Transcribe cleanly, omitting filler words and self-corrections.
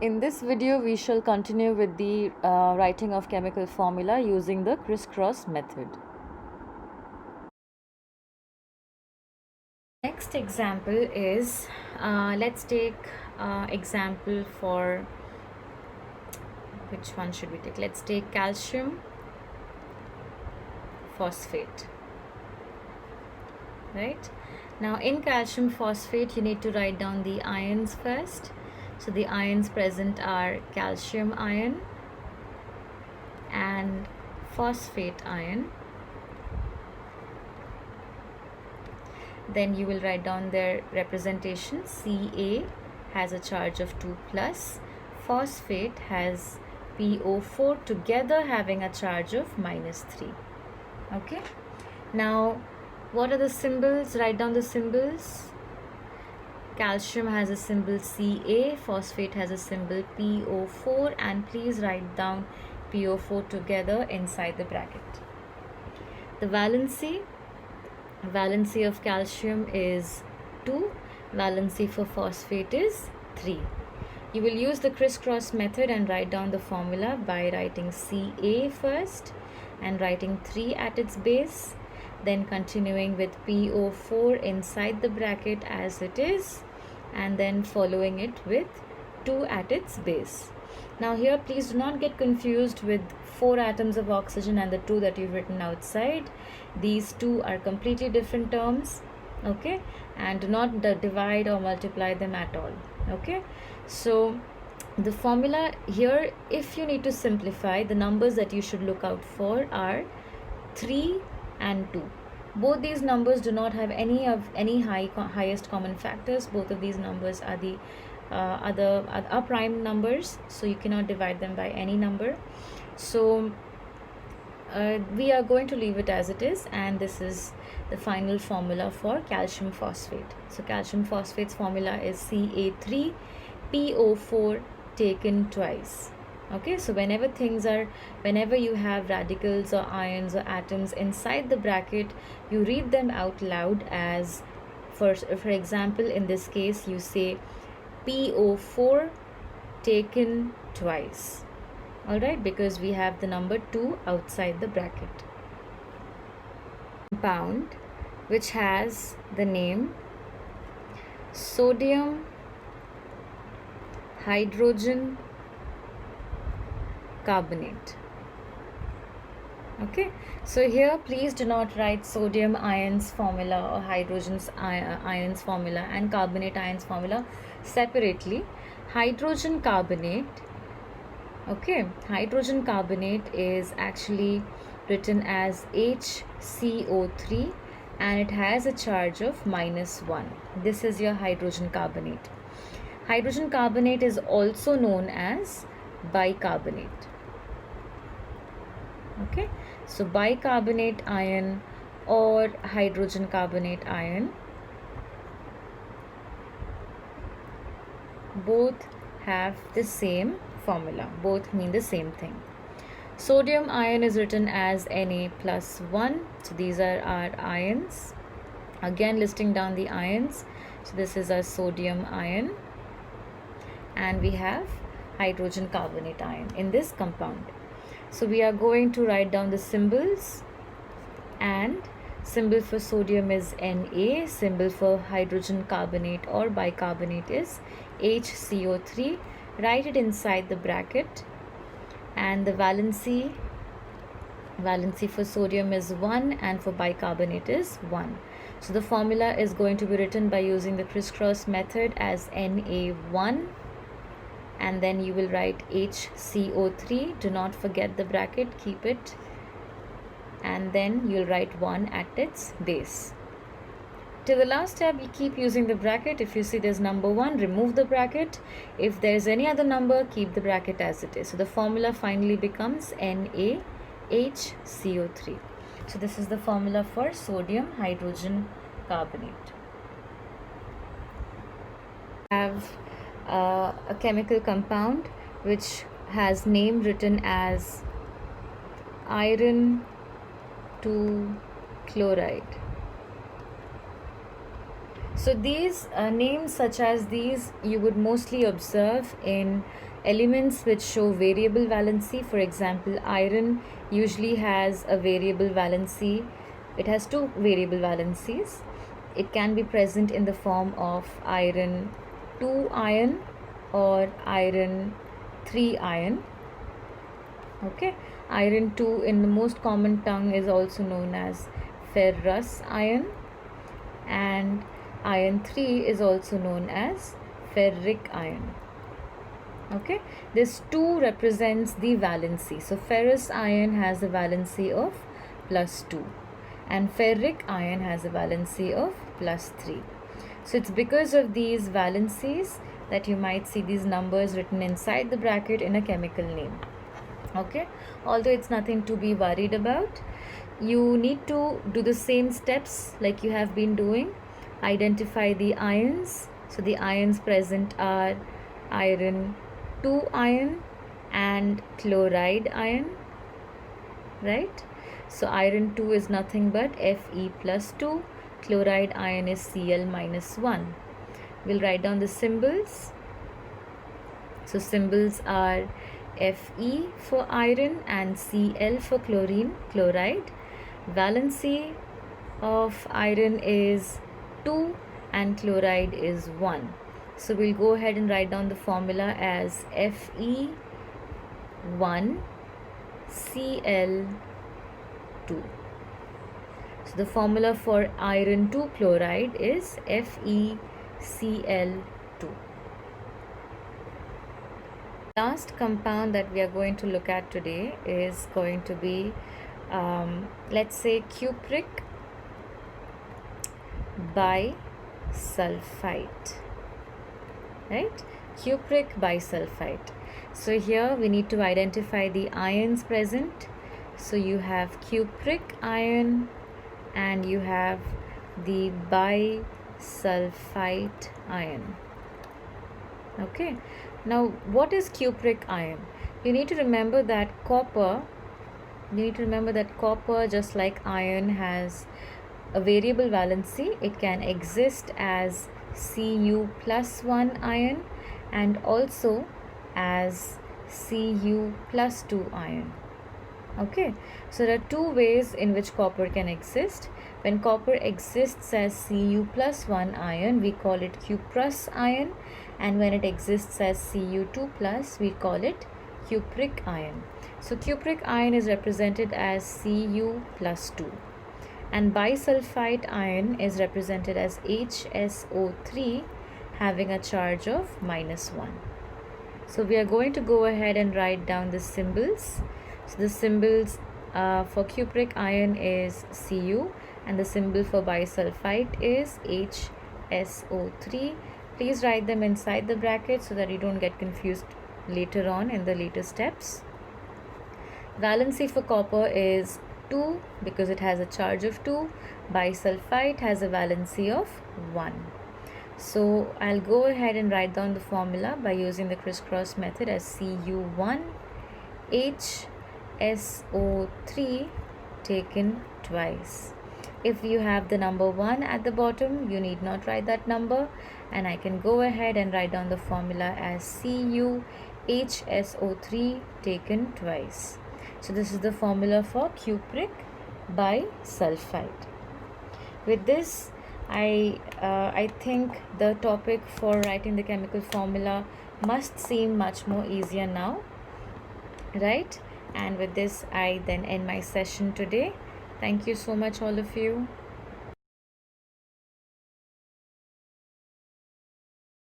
In this video, we shall continue with the writing of chemical formula using the crisscross method. Next example is, let's take example for, which one should we take? Let's take calcium phosphate. Right? Now in calcium phosphate, you need to write down the ions first. So the ions present are calcium ion and phosphate ion. Then you will write down their representation. Ca has a charge of 2 plus, phosphate has PO4 together having a charge of -3. Okay, now what are the symbols? Write down the symbols. Calcium has a symbol Ca, phosphate has a symbol PO4, and please write down PO4 together inside the bracket. The valency of calcium is 2, valency for phosphate is 3. You will use the crisscross method and write down the formula by writing Ca first and writing 3 at its base, then continuing with PO4 inside the bracket as it is, and then following it with 2 at its base. Now here, please do not get confused with 4 atoms of oxygen and the 2 that you've written outside. These 2 are completely different terms, okay, and do not divide or multiply them at all. Okay, so the formula here, if you need to simplify, the numbers that you should look out for are 3 and 2. Both these numbers do not have any highest common factors. Both of these numbers are the are prime numbers, so you cannot divide them by any number. So we are going to leave it as it is, and this is the final formula for calcium phosphate. So calcium phosphate's formula is Ca3PO4 taken twice. Okay, so whenever you have radicals or ions or atoms inside the bracket, you read them out loud as, for example, in this case you say PO4 taken twice. Alright, because we have the number 2 outside the bracket. Compound which has the name sodium hydrogen carbonate. Okay, so here please do not write sodium ions formula or hydrogen's ions formula and carbonate ions formula separately. Hydrogen carbonate, okay, hydrogen carbonate is actually written as HCO3 and it has a charge of -1. This is your hydrogen carbonate. Hydrogen carbonate is also known as bicarbonate. Okay, so bicarbonate ion or hydrogen carbonate ion, both have the same formula, both mean the same thing. Sodium ion is written as Na+1. So these are our ions. Again, listing down the ions. So this is our sodium ion, and we have hydrogen carbonate ion in this compound. So we are going to write down the symbols, and symbol for sodium is Na, symbol for hydrogen carbonate or bicarbonate is HCO3. Write it inside the bracket, and the valency for sodium is 1 and for bicarbonate is 1. So the formula is going to be written by using the crisscross method as Na1, and then you will write HCO3. Do not forget the bracket, keep it, and then you'll write 1 at its base. Till the last step, you keep using the bracket. If you see there's number 1, remove the bracket. If there's any other number, keep the bracket as it is. So the formula finally becomes NaHCO3. So this is the formula for sodium hydrogen carbonate. We have a chemical compound which has name written as iron 2 chloride. So these names such as these you would mostly observe in elements which show variable valency. For example, iron usually has a variable valency. It has two variable valencies. It can be present in the form of iron 2 ion or iron 3 ion. Okay, iron 2 in the most common tongue is also known as ferrous iron, and iron 3 is also known as ferric iron. Okay, this 2 represents the valency. So ferrous iron has a valency of +2 and ferric iron has a valency of +3. So it's because of these valencies that you might see these numbers written inside the bracket in a chemical name. Okay, although it's nothing to be worried about, you need to do the same steps like you have been doing. Identify the ions. So the ions present are iron 2 ion and chloride ion, right? So iron 2 is nothing but Fe plus 2, chloride ion is Cl minus 1. We'll write down the symbols. So symbols are Fe for iron and Cl for chloride. Valency of iron is 2 and chloride is 1. So we'll go ahead and write down the formula as Fe1 Cl2. So the formula for iron 2 chloride is FeCl2. Last compound that we are going to look at today is going to be let's say cupric bisulfite, right? Cupric bisulfite. So here we need to identify the ions present. So you have cupric ion and you have the bisulfite ion. Okay, now what is cupric ion? You need to remember that copper, just like iron, has a variable valency. It can exist as Cu plus 1 ion and also as Cu plus 2 ion. Okay, so there are two ways in which copper can exist. When copper exists as Cu plus 1 ion, we call it cuprous ion, and when it exists as Cu2 plus, we call it cupric ion. So cupric ion is represented as Cu plus 2 and bisulfite ion is represented as HSO3 having a charge of -1. So we are going to go ahead and write down the symbols. So the symbols for cupric ion is Cu and the symbol for bisulfite is HSO3. Please write them inside the bracket so that you don't get confused later on in the later steps. Valency for copper is 2 because it has a charge of 2. Bisulfite has a valency of 1. So I'll go ahead and write down the formula by using the crisscross method as Cu1 HSO3 taken twice. If you have the number 1 at the bottom, you need not write that number, and I can go ahead and write down the formula as CuHSO3 taken twice. So this is the formula for cupric bisulfite. With this, I think the topic for writing the chemical formula must seem much more easier now, right? And with this, I then end my session today. Thank you so much, all of you.